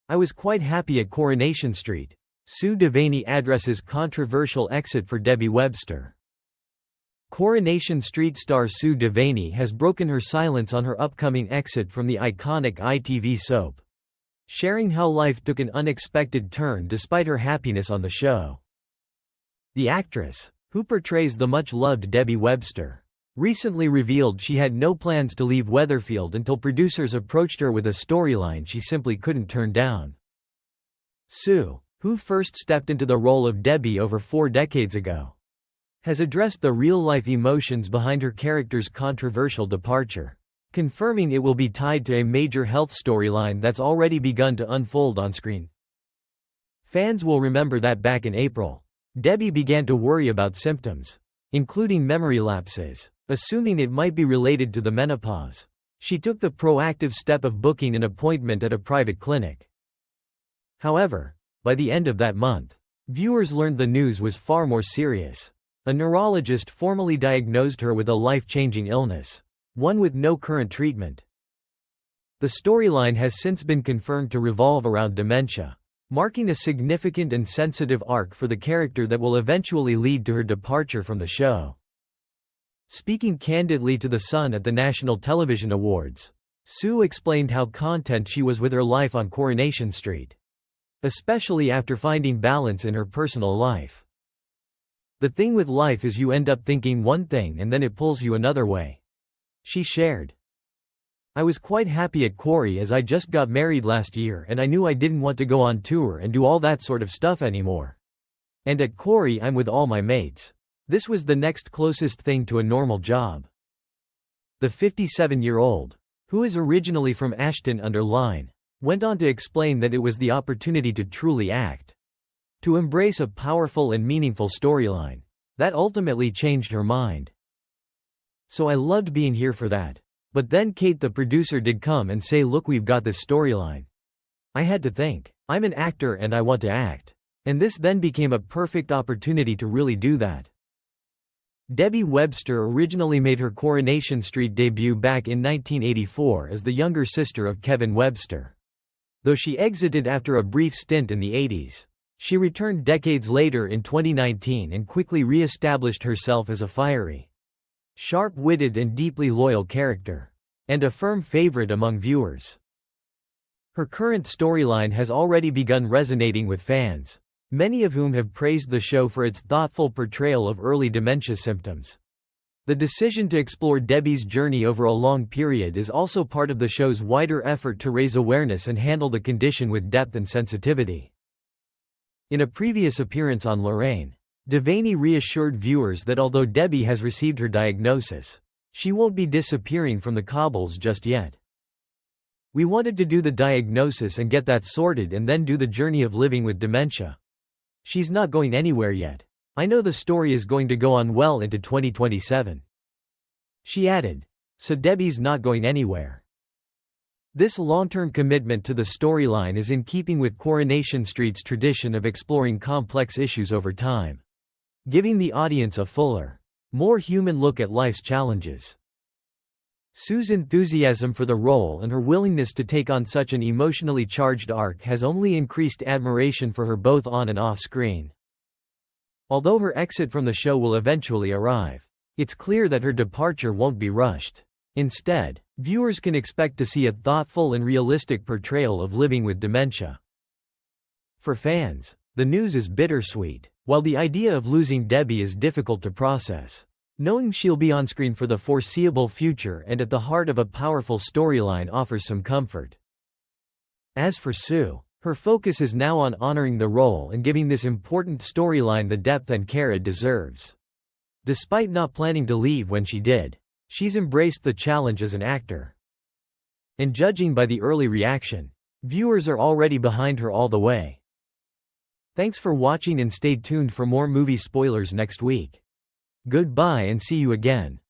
I was quite happy at Coronation Street. Sue Devaney addresses controversial exit for Debbie Webster. Coronation Street star Sue Devaney has broken her silence on her upcoming exit from the iconic ITV soap, sharing how life took an unexpected turn despite her happiness on the show. The actress, who portrays the much-loved Debbie Webster, recently revealed she had no plans to leave Weatherfield until producers approached her with a storyline she simply couldn't turn down. Sue, who first stepped into the role of Debbie over 4 decades ago, has addressed the real-life emotions behind her character's controversial departure, confirming it will be tied to a major health storyline that's already begun to unfold on screen. Fans will remember that back in April, Debbie began to worry about symptoms, including memory lapses. Assuming it might be related to the menopause, she took the proactive step of booking an appointment at a private clinic. However, by the end of that month, viewers learned the news was far more serious. A neurologist formally diagnosed her with a life-changing illness, one with no current treatment. The storyline has since been confirmed to revolve around dementia, marking a significant and sensitive arc for the character that will eventually lead to her departure from the show. Speaking candidly to The Sun at the National Television Awards, Sue explained how content she was with her life on Coronation Street, especially after finding balance in her personal life. "The thing with life is you end up thinking one thing and then it pulls you another way," she shared. "I was quite happy at Corrie as I just got married last year and I knew I didn't want to go on tour and do all that sort of stuff anymore. And at Corrie I'm with all my mates. This was the next closest thing to a normal job." The 57-year-old, who is originally from Ashton-under-Lyne, went on to explain that it was the opportunity to truly act, to embrace a powerful and meaningful storyline, that ultimately changed her mind. "So I loved being here for that. But then Kate the producer did come and say, look, we've got this storyline. I had to think, I'm an actor and I want to act. And this then became a perfect opportunity to really do that." Debbie Webster originally made her Coronation Street debut back in 1984 as the younger sister of Kevin Webster. Though she exited after a brief stint in the 80s, she returned decades later in 2019 and quickly re-established herself as a fiery, sharp-witted and deeply loyal character, and a firm favorite among viewers. Her current storyline has already begun resonating with fans, many of whom have praised the show for its thoughtful portrayal of early dementia symptoms. The decision to explore Debbie's journey over a long period is also part of the show's wider effort to raise awareness and handle the condition with depth and sensitivity. In a previous appearance on Lorraine, Devaney reassured viewers that although Debbie has received her diagnosis, she won't be disappearing from the cobbles just yet. "We wanted to do the diagnosis and get that sorted and then do the journey of living with dementia. She's not going anywhere yet. I know the story is going to go on well into 2027. She added, "So Debbie's not going anywhere." This long-term commitment to the storyline is in keeping with Coronation Street's tradition of exploring complex issues over time, giving the audience a fuller, more human look at life's challenges. Sue's enthusiasm for the role and her willingness to take on such an emotionally charged arc has only increased admiration for her both on and off screen. Although her exit from the show will eventually arrive, it's clear that her departure won't be rushed. Instead, viewers can expect to see a thoughtful and realistic portrayal of living with dementia. For fans, the news is bittersweet. While the idea of losing Debbie is difficult to process, knowing she'll be on screen for the foreseeable future and at the heart of a powerful storyline offers some comfort. As for Sue, her focus is now on honoring the role and giving this important storyline the depth and care it deserves. Despite not planning to leave when she did, she's embraced the challenge as an actor. And judging by the early reaction, viewers are already behind her all the way. Thanks for watching and stay tuned for more movie spoilers next week. Goodbye and see you again.